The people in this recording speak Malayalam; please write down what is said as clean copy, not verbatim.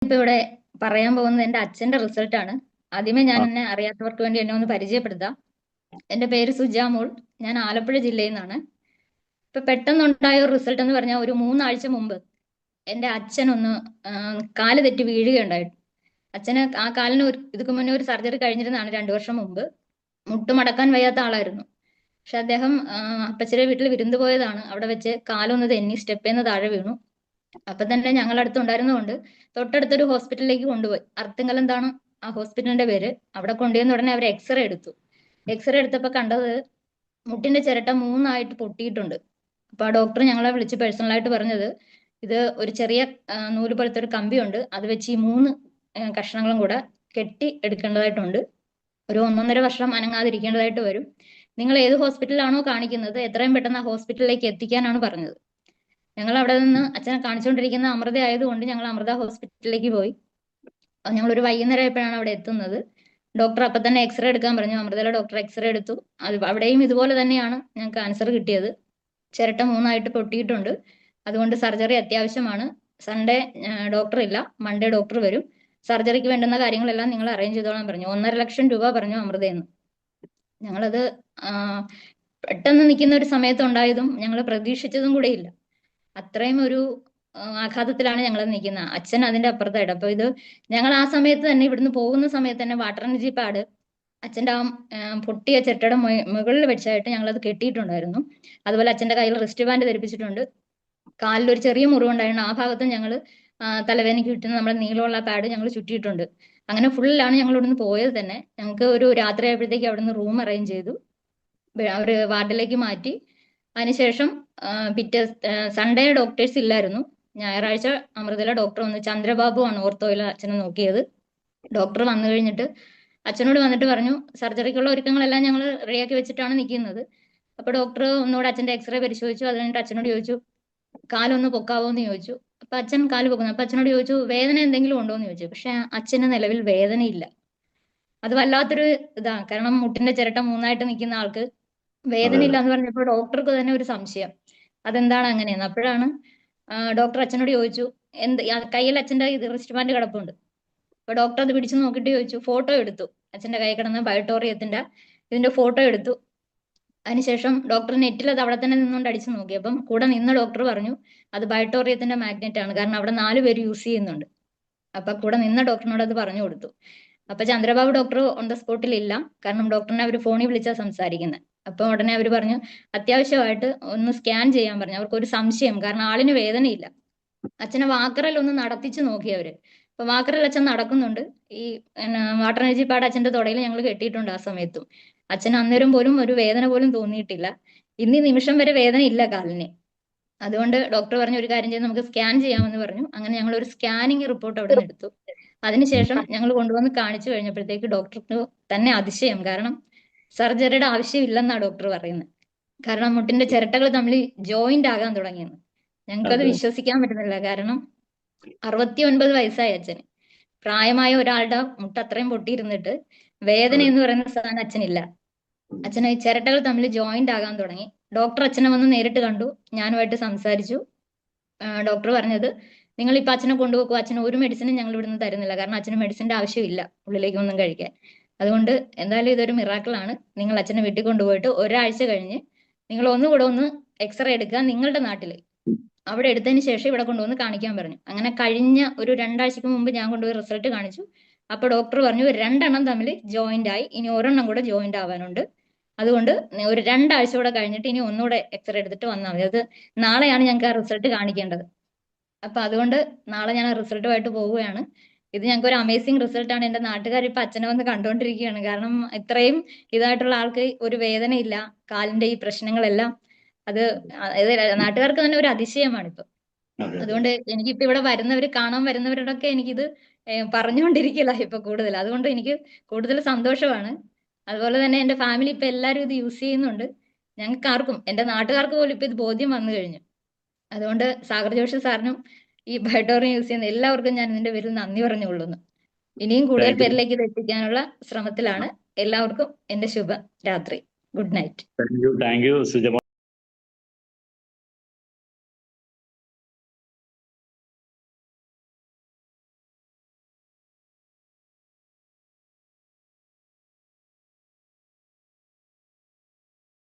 ഇപ്പൊ ഇവിടെ പറയാൻ പോകുന്നത് എന്റെ അച്ഛന്റെ റിസൾട്ട് ആണ്. ആദ്യമേ ഞാൻ ആ, എന്നെ അറിയാത്തവർക്ക് വേണ്ടി എന്നെ ഒന്ന് പരിചയപ്പെടുത്താം. എന്റെ പേര് സുജാമോൾ. ഞാൻ ആലപ്പുഴ ജില്ലയിൽ നിന്നാണ്. ഇപ്പൊ പെട്ടെന്നുണ്ടായ ഒരു റിസൾട്ട് എന്ന് പറഞ്ഞാൽ ഒരു 3 ആഴ്ച മുമ്പ് എന്റെ അച്ഛനൊന്ന് കാല് തെറ്റി വീഴുകയുണ്ടായി. അച്ഛന് ആ കാലിന് ഇതുക്ക് മുന്നേ ഒരു സർജറി കഴിഞ്ഞിരുന്നതാണ് 2 വർഷം മുമ്പ്. മുട്ടുമടക്കാൻ വയ്യാത്ത ആളായിരുന്നു. പക്ഷെ അദ്ദേഹം അപ്പച്ചിയുടെ വീട്ടിൽ വിരുന്ന് പോയതാണ്. അവിടെ വെച്ച് കാലൊന്ന് തെന്നി സ്റ്റെപ്പേന്ന് താഴെ വീണു. അപ്പൊ തന്നെ ഞങ്ങളുടെ അടുത്ത് ഉണ്ടായിരുന്നതുകൊണ്ട് തൊട്ടടുത്തൊരു ഹോസ്പിറ്റലിലേക്ക് കൊണ്ടുപോയി. അർത്തിങ്കലെന്താണ് ആ ഹോസ്പിറ്റലിന്റെ പേര്. അവിടെ കൊണ്ടുപോയെന്ന് ഉടനെ അവർ എക്സ്റേ എടുത്തു. എക്സ്റേ എടുത്തപ്പോൾ കണ്ടത് മുട്ടിന്റെ ചിരട്ട 3 ആയിട്ട് പൊട്ടിയിട്ടുണ്ട്. അപ്പൊ ആ ഡോക്ടർ ഞങ്ങളെ വിളിച്ച് പേഴ്സണലായിട്ട് പറഞ്ഞത്, ഇത് ഒരു ചെറിയ നൂല് പോലത്തെ ഒരു കമ്പിയുണ്ട്, അത് വെച്ച് ഈ 3 കഷ്ണങ്ങളും കൂടെ കെട്ടി എടുക്കേണ്ടതായിട്ടുണ്ട്. ഒരു 1 1/2 വർഷം അനങ്ങാതിരിക്കേണ്ടതായിട്ട് വരും. നിങ്ങൾ ഏത് ഹോസ്പിറ്റലിലാണോ കാണിക്കുന്നത് എത്രയും പെട്ടെന്ന് ആ ഹോസ്പിറ്റലിലേക്ക് എത്തിക്കാനാണ് പറഞ്ഞത്. ഞങ്ങൾ അവിടെ നിന്ന് അച്ഛനെ കാണിച്ചുകൊണ്ടിരിക്കുന്ന അമൃത ആയതുകൊണ്ട് ഞങ്ങൾ അമൃത ഹോസ്പിറ്റലിലേക്ക് പോയി. ഞങ്ങൾ ഒരു വൈകുന്നേരം ആയപ്പോഴാണ് അവിടെ എത്തുന്നത്. ഡോക്ടർ അപ്പൊ തന്നെ എക്സ്റേ എടുക്കാൻ പറഞ്ഞു. അമൃതയിലെ ഡോക്ടർ എക്സ്റേ എടുത്തു. അത് അവിടെയും ഇതുപോലെ തന്നെയാണ് ഞങ്ങൾക്ക് ആൻസർ കിട്ടിയത്. ചിരട്ട 3 ആയിട്ട് പൊട്ടിയിട്ടുണ്ട്. അതുകൊണ്ട് സർജറി അത്യാവശ്യമാണ്. സൺഡേ ഡോക്ടർ ഇല്ല, മൺഡേ ഡോക്ടർ വരും. സർജറിക്ക് വേണ്ടുന്ന കാര്യങ്ങളെല്ലാം നിങ്ങൾ അറേഞ്ച് ചെയ്തോളാൻ പറഞ്ഞു. 1,50,000 രൂപ പറഞ്ഞു അമൃതയെന്ന്. ഞങ്ങളത് ആ, പെട്ടെന്ന് നിൽക്കുന്ന ഒരു സമയത്ത് ഉണ്ടായതും ഞങ്ങൾ പ്രതീക്ഷിച്ചതും കൂടെ ഇല്ല. അത്രയും ഒരു ആഘാതത്തിലാണ് ഞങ്ങൾ നിൽക്കുന്നത്. അച്ഛൻ അതിന്റെ അപ്പുറത്തായിട്ട്. അപ്പൊ ഇത് ഞങ്ങൾ ആ സമയത്ത് തന്നെ ഇവിടുന്ന് പോകുന്ന സമയത്ത് തന്നെ വാട്ടർ എനർജി പാഡ് അച്ഛന്റെ പൊട്ടിയ ചിരട്ടയുടെ മുകളിൽ വെച്ചായിട്ട് ഞങ്ങൾ അത് കെട്ടിയിട്ടുണ്ടായിരുന്നു. അതുപോലെ അച്ഛന്റെ കയ്യിൽ റിസ്റ്റ് ബാൻഡ് ധരിപ്പിച്ചിട്ടുണ്ട്. കാലിൽ ഒരു ചെറിയ മുറിവുണ്ടായിരുന്നു. ആ ഭാഗത്തും ഞങ്ങൾ തലവേദനയ്ക്ക് കിട്ടുന്ന നമ്മുടെ നീളമുള്ള പാഡ് ഞങ്ങൾ ചുറ്റിയിട്ടുണ്ട്. അങ്ങനെ ഫുള്ളിലാണ് ഞങ്ങൾ ഇവിടുന്ന് പോയത് തന്നെ. ഞങ്ങൾക്ക് ഒരു രാത്രി ആയപ്പോഴത്തേക്ക് അവിടുന്ന് റൂം അറേഞ്ച് ചെയ്തു. അവര് വാർഡിലേക്ക് മാറ്റി. അതിനുശേഷം പിറ്റേ സൺഡേ ഡോക്ടേഴ്സ് ഇല്ലായിരുന്നു. ഞായറാഴ്ച അമൃതയിലെ ഡോക്ടർ വന്ന്, ചന്ദ്രബാബു ആണ് ഓർത്തോയിലെ അച്ഛനെ നോക്കിയത്. ഡോക്ടർ വന്നു കഴിഞ്ഞിട്ട് അച്ഛനോട് വന്നിട്ട് പറഞ്ഞു, സർജറിക്കുള്ള ഒരുക്കങ്ങളെല്ലാം ഞങ്ങൾ റെഡിയാക്കി വെച്ചിട്ടാണ് നിൽക്കുന്നത്. അപ്പൊ ഡോക്ടർ ഒന്നുകൂടെ അച്ഛന്റെ എക്സ്റേ പരിശോധിച്ചു. അത് കഴിഞ്ഞിട്ട് അച്ഛനോട് ചോദിച്ചു, കാലൊന്ന് പൊക്കാവോ എന്ന് ചോദിച്ചു. അപ്പൊ അച്ഛൻ കാല് പൊക്കുന്നു. അപ്പൊ അച്ഛനോട് ചോദിച്ചു, വേദന എന്തെങ്കിലും ഉണ്ടോ എന്ന് ചോദിച്ചു. പക്ഷെ അച്ഛന് നിലവിൽ വേദനയില്ല. അത് വല്ലാത്തൊരു ഇതാണ്. കാരണം മുട്ടിന്റെ ചിരട്ട 3 ആയിട്ട് നിൽക്കുന്ന ആൾക്ക് അതെ വേദനയില്ല അതെ. എന്ന് പറഞ്ഞപ്പോൾ ഡോക്ടർക്ക് തന്നെ ഒരു സംശയം, അതെന്താണ് അങ്ങനെയെന്ന്. അപ്പോഴാണ് ഡോക്ടർ അച്ഛനോട് ചോദിച്ചു, കയ്യിൽ അച്ഛന്റെ ഇത് റിസ്റ്റ് ബാൻഡ് കിടപ്പുണ്ട്. അപ്പൊ ഡോക്ടർ അത് പിടിച്ചു നോക്കിയിട്ട് ചോദിച്ചു, ഫോട്ടോ എടുത്തു. അച്ഛന്റെ കൈ കിടന്ന ബയോട്ടോറിയത്തിന്റെ ഇതിന്റെ ഫോട്ടോ എടുത്തു. അതിനുശേഷം ഡോക്ടർ നെറ്റിൽ അത് അവിടെ തന്നെ നിന്നുകൊണ്ട് അടിച്ചു നോക്കി. അപ്പം കൂടെ നിന്ന ഡോക്ടർ പറഞ്ഞു, അത് ബയോട്ടോറിയത്തിന്റെ മാഗ്നറ്റ് ആണ്, കാരണം അവിടെ 4 പേര് യൂസ് ചെയ്യുന്നുണ്ട്. അപ്പൊ കൂടെ നിന്ന ഡോക്ടറിനോട് അത് പറഞ്ഞു കൊടുത്തു. അപ്പൊ ചന്ദ്രബാബു ഡോക്ടർ ഓൺ ദ സ്പോട്ടിൽ ഇല്ല, കാരണം ഡോക്ടറിനെ അവർ ഫോണിൽ വിളിച്ചാ സംസാരിക്കുന്നത്. അപ്പൊ ഉടനെ അവർ പറഞ്ഞു, അത്യാവശ്യമായിട്ട് ഒന്ന് സ്കാൻ ചെയ്യാൻ പറഞ്ഞു. അവർക്ക് ഒരു സംശയം, കാരണം ആളിന് വേദനയില്ല. അച്ഛനെ വാക്കറിൽ ഒന്ന് നടത്തിച്ച് നോക്കി അവര്. അപ്പൊ വാക്കറിൽ അച്ഛൻ നടക്കുന്നുണ്ട്. ഈ വാട്ടർ എനർജി പാഡ് അച്ഛന്റെ തുടയിൽ ഞങ്ങൾ കെട്ടിയിട്ടുണ്ട്. ആ സമയത്തും അച്ഛൻ അന്നേരം പോലും ഒരു വേദന പോലും തോന്നിയിട്ടില്ല. ഇന്ന് ഈ നിമിഷം വരെ വേദന ഇല്ല കാലിന്. അതുകൊണ്ട് ഡോക്ടർ പറഞ്ഞു, ഒരു കാര്യം ചെയ്ത് നമുക്ക് സ്കാൻ ചെയ്യാമെന്ന് പറഞ്ഞു. അങ്ങനെ ഞങ്ങൾ ഒരു സ്കാനിങ് റിപ്പോർട്ട് അവിടെ നിന്ന് എടുത്തു. അതിനുശേഷം ഞങ്ങൾ കൊണ്ടുവന്ന് കാണിച്ചു കഴിഞ്ഞപ്പോഴത്തേക്ക് ഡോക്ടർക്ക് തന്നെ അതിശയം. കാരണം സർജറിയുടെ ആവശ്യമില്ലെന്നാണ് ഡോക്ടർ പറയുന്നത്. കാരണം മുട്ടിന്റെ ചിരട്ടകൾ തമ്മിൽ ജോയിന്റ് ആകാൻ തുടങ്ങിയെന്ന്. ഞങ്ങൾക്കത് അതെ വിശ്വസിക്കാൻ പറ്റുന്നില്ല. കാരണം 69 വയസ്സായി അച്ഛന്. പ്രായമായ ഒരാളുടെ മുട്ട് അത്രയും പൊട്ടിയിരുന്നിട്ട് വേദന അതെ. എന്ന് പറയുന്ന സാധനം അച്ഛനില്ല. അച്ഛന് ഈ ചിരട്ടകൾ തമ്മിൽ ജോയിന്റ് ആകാൻ തുടങ്ങി. ഡോക്ടർ അച്ഛനെ വന്ന് നേരിട്ട് കണ്ടു. ഞാനുമായിട്ട് സംസാരിച്ചു. ഡോക്ടർ പറഞ്ഞത്, നിങ്ങൾ ഇപ്പൊ അച്ഛനെ കൊണ്ടുപോകും, അച്ഛന് ഒരു മെഡിസിനും ഞങ്ങൾ ഇവിടുന്ന് തരുന്നില്ല, കാരണം അച്ഛന് മെഡിസിന്റെ ആവശ്യമില്ല ഉള്ളിലേക്കൊന്നും കഴിക്കാൻ. അതുകൊണ്ട് എന്തായാലും ഇതൊരു മിറാക്കിൾ ആണ്. നിങ്ങൾ അച്ഛനെ വീട്ടിൽ കൊണ്ടുപോയിട്ട് ഒരാഴ്ച കഴിഞ്ഞ് നിങ്ങൾ ഒന്നുകൂടെ ഒന്ന് എക്സ്റേ എടുക്കുക നിങ്ങളുടെ നാട്ടിൽ. അവിടെ എടുത്തതിന് ശേഷം ഇവിടെ കൊണ്ടുവന്ന് കാണിക്കാൻ പറഞ്ഞു. അങ്ങനെ കഴിഞ്ഞ ഒരു 2 ആഴ്ചക്ക് മുമ്പ് ഞാൻ കൊണ്ടുപോയി റിസൾട്ട് കാണിച്ചു. അപ്പൊ ഡോക്ടർ പറഞ്ഞു, രണ്ടെണ്ണം തമ്മിൽ ജോയിന്റ് ആയി, ഇനി ഒരെണ്ണം കൂടെ ജോയിന്റ് ആവാനുണ്ട്. അതുകൊണ്ട് ഒരു 2 ആഴ്ച കൂടെ കഴിഞ്ഞിട്ട് ഇനി ഒന്നുകൂടെ എക്സ്റേ എടുത്തിട്ട് വന്നാൽ മതി. അത് നാളെയാണ് ഞങ്ങൾക്ക് ആ റിസൾട്ട് കാണിക്കേണ്ടത്. അപ്പൊ അതുകൊണ്ട് നാളെ ഞാൻ റിസൾട്ടുമായിട്ട് പോവുകയാണ്. ഇത് ഞങ്ങൾക്ക് ഒരു അമേസിംഗ് റിസൾട്ട് ആണ്. എന്റെ നാട്ടുകാർ ഇപ്പൊ അച്ഛനെ വന്ന് കണ്ടുകൊണ്ടിരിക്കുകയാണ്. കാരണം ഇത്രയും ഇതായിട്ടുള്ള ആൾക്ക് ഒരു വേദനയില്ല. കാലിന്റെ ഈ പ്രശ്നങ്ങളെല്ലാം അത് ഇത് നാട്ടുകാർക്ക് തന്നെ ഒരു അതിശയമാണ് ഇപ്പൊ. അതെ അതെ. അതുകൊണ്ട് എനിക്കിപ്പോ ഇവിടെ വരുന്നവർ, കാണാൻ വരുന്നവരോടൊക്കെ എനിക്കിത് പറഞ്ഞുകൊണ്ടിരിക്കില്ല ഇപ്പൊ കൂടുതൽ. അതുകൊണ്ട് എനിക്ക് കൂടുതൽ സന്തോഷമാണ്. അതുപോലെ തന്നെ എന്റെ ഫാമിലി ഇപ്പൊ എല്ലാവരും ഇത് യൂസ് ചെയ്യുന്നുണ്ട്. ഞങ്ങൾക്ക് ആർക്കും, എന്റെ നാട്ടുകാർക്ക് പോലും ഇപ്പൊ ഇത് ബോധ്യം വന്നു കഴിഞ്ഞു. അതുകൊണ്ട് സാഗർ ജോഷി സാറിനും ഈ ബയോട്ടോറിയം യൂസ് ചെയ്യുന്ന എല്ലാവർക്കും ഞാൻ ഇതിന്റെ പേരിൽ നന്ദി പറഞ്ഞുകൊള്ളുന്നു. ഇനിയും കൂടുതൽ താങ്ക് യു. പേരിലേക്ക് ഇത് എത്തിക്കാനുള്ള ശ്രമത്തിലാണ്. എല്ലാവർക്കും എന്റെ ശുഭ രാത്രി. Good night. Thank you സുജമ.